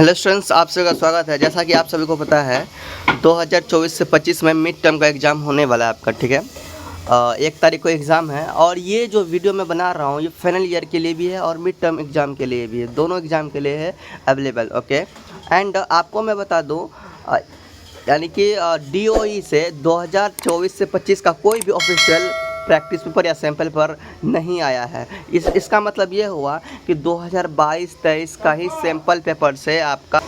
Hello students, आप सभी का स्वागत है। जैसा कि आप सभी को पता है 2024 से 25 में मिड टर्म का एग्ज़ाम होने वाला है आपका, ठीक है। 1 तारीख को एग्ज़ाम है और ये जो वीडियो मैं बना रहा हूँ ये फाइनल ईयर के लिए भी है और मिड टर्म एग्ज़ाम के लिए भी है, दोनों एग्ज़ाम के लिए है अवेलेबल, ओके। एंड आपको मैं बता दूँ यानी कि DOE से 2024 से 25 का कोई भी ऑफिशियल प्रैक्टिस पेपर या सैंपल पर नहीं आया है। इसका मतलब ये हुआ कि 2022-23 का ही सैंपल पेपर से आपका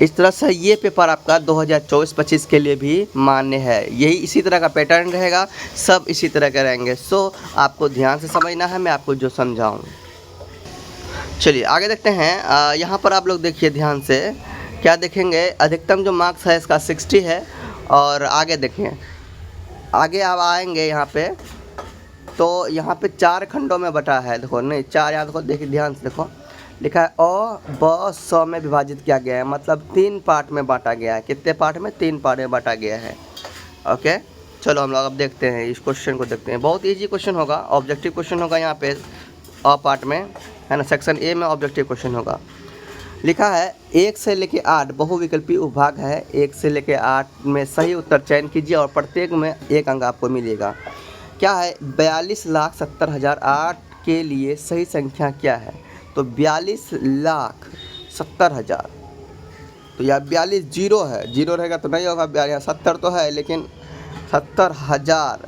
इस तरह से ये पेपर आपका 2024-25 के लिए भी मान्य है। यही इसी तरह का पैटर्न रहेगा, सब इसी तरह के रहेंगे। सो आपको ध्यान से समझना है, मैं आपको जो समझाऊँ। चलिए आगे देखते हैं। यहाँ पर आप लोग देखिए ध्यान से, क्या देखेंगे, अधिकतम जो मार्क्स है इसका 60 है। और आगे देखें, आगे आप आएंगे यहाँ पे तो यहाँ पे 4 खंडों में बटा है। देखो नहीं 4, यहाँ देखो, देखिए ध्यान से देखो, लिखा है अ ब स में विभाजित किया गया है, मतलब 3 पार्ट में बांटा गया है। कितने पार्ट में? 3 पार्ट में बांटा गया है, ओके। चलो हम लोग अब देखते हैं इस क्वेश्चन को, देखते हैं। बहुत ईजी क्वेश्चन होगा, ऑब्जेक्टिव क्वेश्चन होगा यहाँ पे अ पार्ट में, है ना। सेक्शन ए में ऑब्जेक्टिव क्वेश्चन होगा। लिखा है 1 से लेके 8 बहुविकल्पी उपभाग है। 1 से लेके 8 में सही उत्तर चयन कीजिए और प्रत्येक में 1 अंक आपको मिलेगा। क्या है? 42,70,008 के लिए सही संख्या क्या है? तो 42,70,000, तो यह 42 जीरो है, जीरो रहेगा तो नहीं होगा। 70 तो है लेकिन 70,000,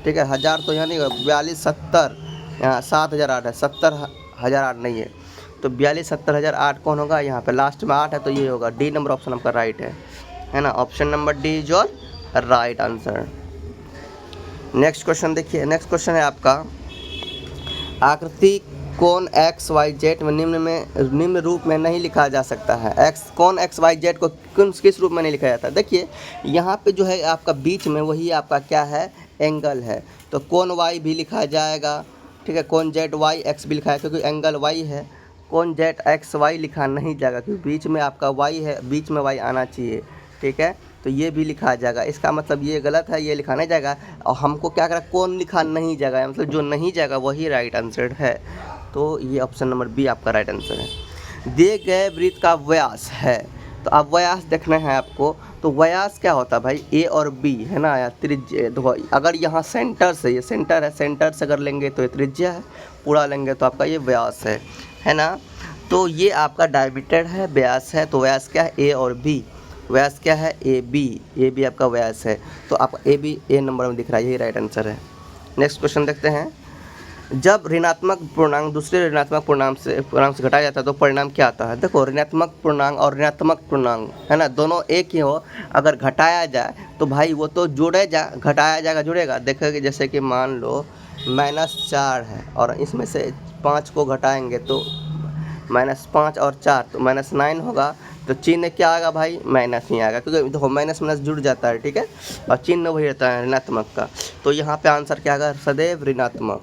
ठीक है, हज़ार तो यहाँ नहीं होगा। 42,70, यहाँ 7,008 है, 70,008 नहीं है। तो 42,70,008 कौन होगा? यहाँ पे लास्ट में 8 है तो ये होगा। डी नंबर ऑप्शन आपका राइट है ना। Option number D is your right answer. Next question देखिए। नेक्स्ट क्वेश्चन है आपका, आकृति कोण XYZ में निम्न रूप में नहीं लिखा जा सकता है। कोण XYZ को किस रूप में नहीं लिखा जाता? देखिए यहाँ पे जो है आपका बीच में वही आपका क्या है? एंगल है। तो कोण Y भी लिखा जाएगा, ठीक है। कोण ZYX भी लिखा है क्योंकि एंगल Y है। कोण ZXY लिखा नहीं जाएगा क्योंकि बीच में आपका Y है, बीच में Y आना चाहिए, ठीक है। तो ये भी लिखा जाएगा। इसका मतलब ये गलत है, ये लिखा नहीं जाएगा। और हमको क्या करा? कौन लिखा नहीं जाएगा, मतलब जो नहीं जाएगा वही राइट आंसर है। तो ये ऑप्शन नंबर बी आपका राइट आंसर है। दिए गए वृत्त का व्यास है, तो अब व्यास देखना है आपको। तो व्यास क्या होता है भाई? ए और बी, है ना, या त्रिज्या। देखो अगर यहाँ सेंटर से, ये सेंटर है, सेंटर से अगर लेंगे तो ये त्रिज्या है, पूरा लेंगे तो आपका ये व्यास है ना। तो ये आपका डायमीटर है, व्यास है। तो व्यास क्या है? ए और बी। व्यास क्या है? ए बी आपका व्यास है। तो आपका ए बी ए नंबर में दिख रहा है, यही राइट आंसर है। नेक्स्ट क्वेश्चन देखते हैं। जब ऋणात्मक पूर्णांक दूसरे ऋणात्मक पूर्णांक से घटाया जाता है तो परिणाम क्या आता है? देखो ऋणात्मक पूर्णांक और ऋणात्मक पूर्णांक, है ना, दोनों एक ही हो। अगर घटाया जाए तो भाई वो तो जुड़े घटाया जाएगा, जुड़ेगा। देखोगे जैसे कि मान लो -4 है और इसमें से 5 को घटाएंगे तो -5 और 4 तो -9 होगा। तो चिन्ह क्या आएगा भाई? माइनस ही आएगा क्योंकि देखो माइनस माइनस जुड़ जाता है, ठीक है। और चिन्ह वही रहता है ऋणात्मक का। तो यहाँ पे आंसर क्या आएगा? सदैव ऋणात्मक।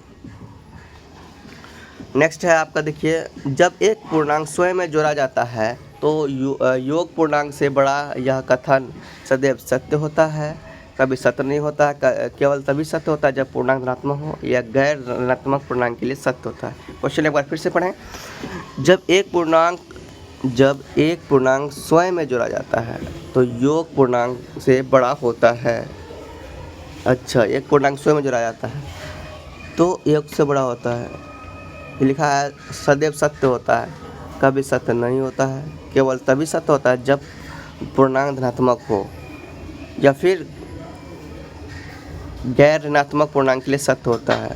नेक्स्ट है आपका, देखिए, जब एक पूर्णांक स्वयं में जोड़ा जाता है तो योग पूर्णांक से बड़ा यह कथन सदैव सत्य होता है, कभी सत्य नहीं होता है। केवल तभी सत्य होता है जब पूर्णांक धनात्मक हो या गैर ऋणात्मक पूर्णांक के लिए सत्य होता है। क्वेश्चन एक बार फिर से पढ़ें। जब एक पूर्णांक स्वयं में जोड़ा जाता है तो योग पूर्णांक से बड़ा होता है। अच्छा, एक पूर्णांक स्वयं में जोड़ा जाता है तो योग से बड़ा होता है। ये लिखा है सदैव सत्य होता है, कभी सत्य नहीं होता है। केवल तभी सत्य होता है जब पूर्णांक धनात्मक हो या फिर गैर ऋणात्मक पूर्णांक के लिए सत्य होता है।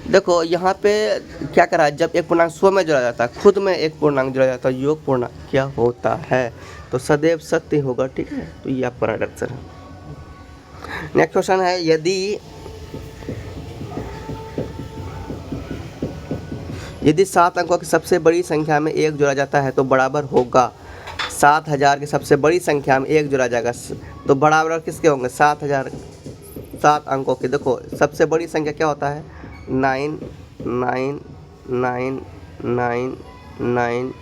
देखो यहाँ पे क्या करा है? जब एक पूर्णांक स्वयं में जोड़ा जाता है, खुद में एक पूर्णांक जोड़ा जाता है, योग पूर्णांक क्या होता है? तो सदैव सत्य होगा, ठीक है। तो ये आपका राइट आंसर है। नेक्स्ट क्वेश्चन है, यदि 7 अंकों की सबसे बड़ी संख्या में 1 जोड़ा जाता है तो बराबर होगा 7,000 की सबसे बड़ी संख्या में 1 जोड़ा जाएगा तो बराबर किसके होंगे? 7,000। 7 अंकों की देखो सबसे बड़ी संख्या क्या होता है? 9 9 9 9 9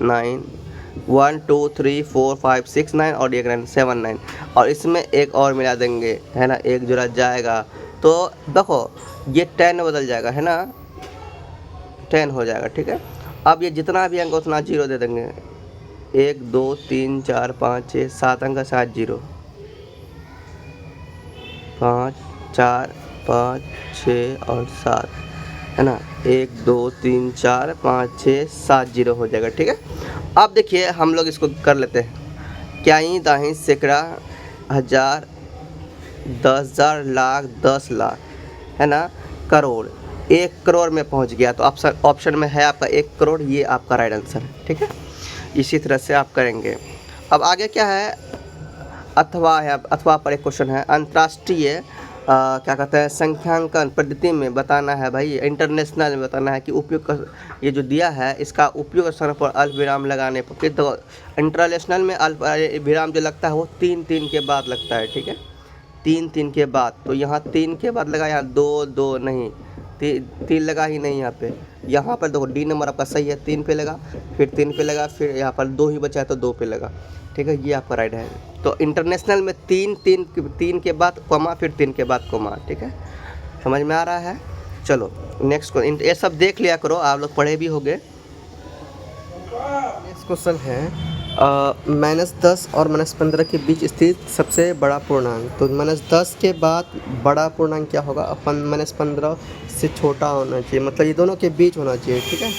9 1 2 3 4 5 6 9 और 1 9 7 9 और इसमें एक और मिला देंगे, है ना, 1 जोड़ा जाएगा तो देखो ये 10 बदल जाएगा, है ना, 10 हो जाएगा, ठीक है। अब ये जितना भी अंक उतना 0 दे देंगे, 1 2 3 4 5 6 7 अंक 7 जीरो, 5 4 5 6 और 7 है ना। 1 2 3 4 5 6 7 जीरो हो जाएगा, ठीक है। अब देखिए हम लोग इसको कर लेते हैं। क्याई दाही सैकड़ा हज़ार 10,000 लाख 10 लाख है ना, करोड़, 1 करोड़ में पहुंच गया। तो ऑप्शन में है आपका 1 करोड़, ये आपका राइट आंसर है, ठीक है। इसी तरह से आप करेंगे। अब आगे क्या है, अथवा है। अथवा पर एक क्वेश्चन है, अंतर्राष्ट्रीय क्या कहते हैं संख्यांकन पद्धति में बताना है भाई, इंटरनेशनल में बताना है कि उपयोग ये जो दिया है इसका उपयोग स्थान पर अल्प विराम लगाने पर। तो इंटरनेशनल में अल्प विराम जो लगता है वो 3 के बाद लगता है, ठीक है, 3 के बाद। तो यहाँ 3 के बाद लगा, यहाँ 2 नहीं, 3 लगा ही नहीं यहाँ पे। यहाँ पर देखो डी नंबर आपका सही है, 3 पे लगा, फिर 3 पे लगा, फिर यहाँ पर 2 ही बचा है तो 2 पे लगा, ठीक है, ये आपका राइट है। तो इंटरनेशनल में 3 के बाद कोमा, फिर 3 के बाद कोमा, ठीक है, समझ में आ रहा है। चलो नेक्स्ट को ये सब देख लिया करो, आप लोग पढ़े भी होंगे। नेक्स्ट क्वेश्चन है -10 और -15 के बीच स्थित सबसे बड़ा पूर्णांक। तो -10 के बाद बड़ा पूर्णांक क्या होगा, अपन -15 से छोटा होना चाहिए, मतलब ये दोनों के बीच होना चाहिए, ठीक है।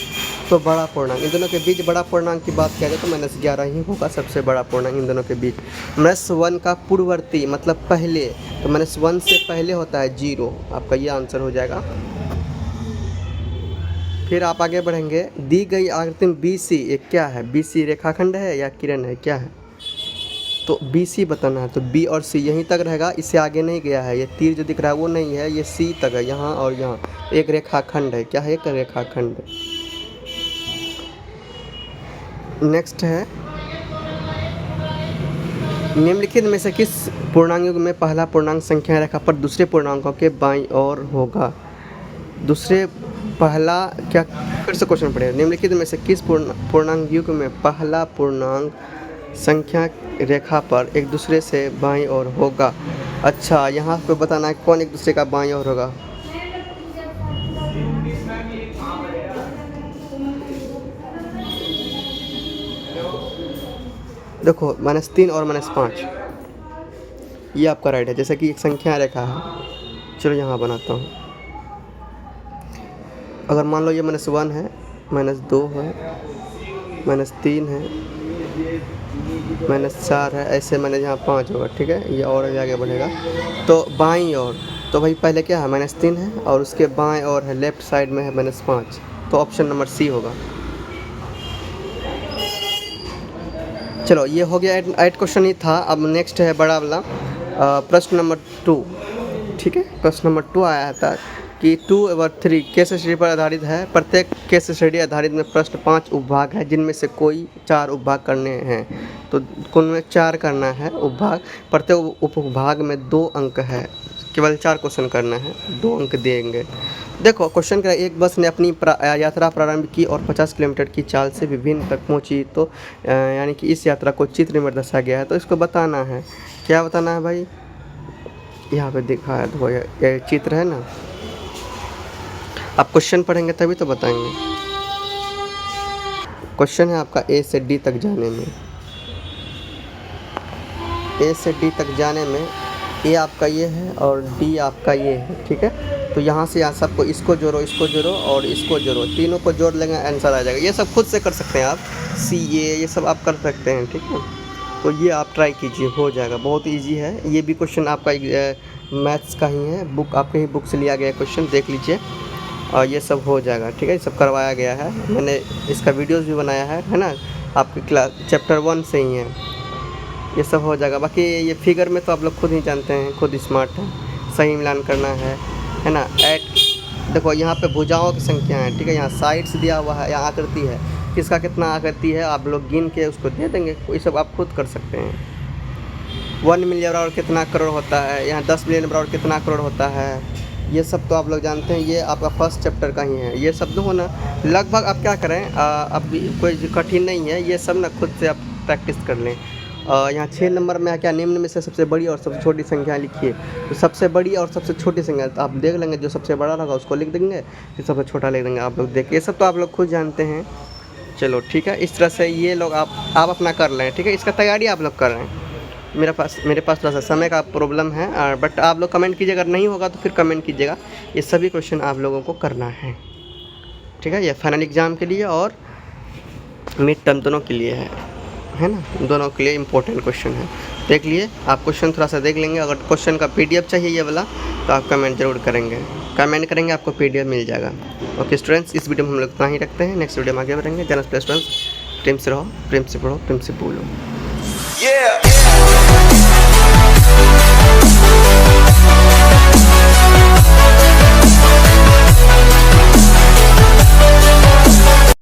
तो बड़ा पूर्णांक इन दोनों के बीच बड़ा पूर्णांक की बात किया जाए तो -11 ही होगा सबसे बड़ा पूर्णांक इन दोनों के बीच। -1 का पूर्ववर्ती मतलब पहले, तो -1 से पहले होता है 0, आपका ये आंसर हो जाएगा। फिर आप आगे बढ़ेंगे, दी गई आकृति में BC एक क्या है, BC रेखाखंड है या किरण है, क्या है। तो BC बताना है, तो B और C यहीं तक रहेगा, इससे आगे नहीं गया है। ये तीर जो दिख रहा है वो नहीं है, ये C तक है, यहाँ और यहाँ एक रेखाखंड है, क्या है, एक रेखाखंड। नेक्स्ट है, निम्नलिखित में से किस पूर्णांक युग में पहला पूर्णांक संख्या रेखा पर दूसरे पूर्णांकों के बाईं ओर होगा। दूसरे पहला क्या, फिर से क्वेश्चन पढ़ेगा, निम्नलिखित में से किस पूर्णांक युग में पहला पूर्णांक संख्या रेखा पर एक दूसरे से बाईं ओर होगा। अच्छा, यहाँ पे बताना है कौन एक दूसरे का बाईं ओर होगा। देखो -3 और -5 ये आपका राइट है। जैसे कि एक संख्या रेखा है, चलो यहाँ बनाता हूँ। अगर मान लो ये -1 है, -2 है, -3 है, -4 है, ऐसे मैंने यहाँ 5 होगा, ठीक है, ये और आगे बढ़ेगा। तो बाईं ओर, तो भाई पहले क्या है, -3 है और उसके बाएं ओर है, लेफ्ट साइड में है -5, तो ऑप्शन नंबर C होगा। चलो ये हो गया, 8 क्वेश्चन ही था। अब नेक्स्ट है बड़ा वाला प्रश्न नंबर 2, ठीक है। प्रश्न नंबर 2 आया था कि 2/3 केस स्टडी पर आधारित है। प्रत्येक केस स्टडी आधारित में प्रश्न 5 उपभाग है, जिनमें से कोई 4 उपभाग करने हैं। तो कुल में 4 करना है उपभाग, प्रत्येक उपभाग में 2 अंक है, केवल 4 क्वेश्चन करना है, 2 अंक देंगे। देखो क्वेश्चन का, एक बस ने अपनी यात्रा प्रारंभ की और 50 किलोमीटर की चाल से विभिन्न तक पहुंची। तो यानी कि इस यात्रा को चित्र में दर्शाया गया है। तो इसको बताना है, क्या बताना है भाई, यहाँ पे दिखा है, देखो ये चित्र है ना। आप क्वेश्चन पढ़ेंगे तभी तो बताएंगे। क्वेश्चन है आपका A से D तक जाने में, A से D तक जाने में A आपका ये है और D आपका ये है, ठीक है। तो यहाँ से यहाँ सबको, इसको जोड़ो, इसको जोड़ो और इसको जोड़ो, तीनों को जोड़ लेंगे, आंसर आ जाएगा। ये सब खुद से कर सकते हैं आप, CA ये सब आप कर सकते हैं, ठीक है। तो ये आप ट्राई कीजिए, हो जाएगा, बहुत इजी है। ये भी क्वेश्चन आपका मैथ्स का ही है, बुक आपके ही बुक से लिया गया क्वेश्चन, देख लीजिए, और ये सब हो जाएगा, ठीक है। सब करवाया गया है, मैंने इसका वीडियोज़ भी बनाया है ना, आपकी क्लास चैप्टर 1 से ही है, ये सब हो जाएगा। बाकी ये फिगर में तो आप लोग खुद ही जानते हैं, खुद स्मार्ट है, सही मिलान करना है ना। देखो यहाँ पे भुजाओं की संख्या है, ठीक है, यहाँ साइड्स दिया हुआ है, यहाँ आकृति है, किसका कितना आकृति है आप लोग गिन के उसको दे देंगे, ये सब आप खुद कर सकते हैं। 1 मिलियन बराबर कितना करोड़ होता है, यहाँ 10 मिलियन बराबर कितना करोड़ होता है, ये सब तो आप लोग जानते हैं। ये आपका फर्स्ट चैप्टर का ही है, ये सब तो ना लगभग। आप क्या करें, अब कोई कठिन नहीं है, ये सब ना खुद से आप प्रैक्टिस कर लें। यहाँ 6 नंबर में है क्या, निम्न में से सबसे बड़ी और सबसे छोटी संख्या लिखिए। तो सबसे बड़ी और सबसे छोटी संख्या तो आप देख लेंगे, जो सबसे बड़ा रहेगा उसको लिख देंगे, फिर सबसे छोटा लिख देंगे। आप लोग देखिए, ये सब तो आप लोग खुद जानते हैं, चलो ठीक है, इस तरह से ये लोग आप अपना कर लें, ठीक है। इसका तैयारी आप लोग कर रहे हैं। मेरे पास थोड़ा सा समय का प्रॉब्लम है, बट आप लोग कमेंट कीजिए, अगर नहीं होगा तो फिर कमेंट कीजिएगा। ये सभी क्वेश्चन आप लोगों को करना है, ठीक है। ये फाइनल एग्ज़ाम के लिए और मिड टर्म दोनों के लिए है ना, दोनों के लिए इम्पोर्टेंट क्वेश्चन है। देख लिए आप क्वेश्चन थोड़ा सा देख लेंगे। अगर क्वेश्चन का PDF चाहिए ये वाला तो आप कमेंट ज़रूर करेंगे, आपको PDF मिल जाएगा। ओके स्टूडेंट्स, इस वीडियो में हम लोग इतना ही रखते हैं। नेक्स्ट वीडियो में आगे बढ़ेंगे। जनरल प्लस स्टूडेंट्स, प्रेम से रहो, प्रेम से पढ़ो, प्रेम से बोलो।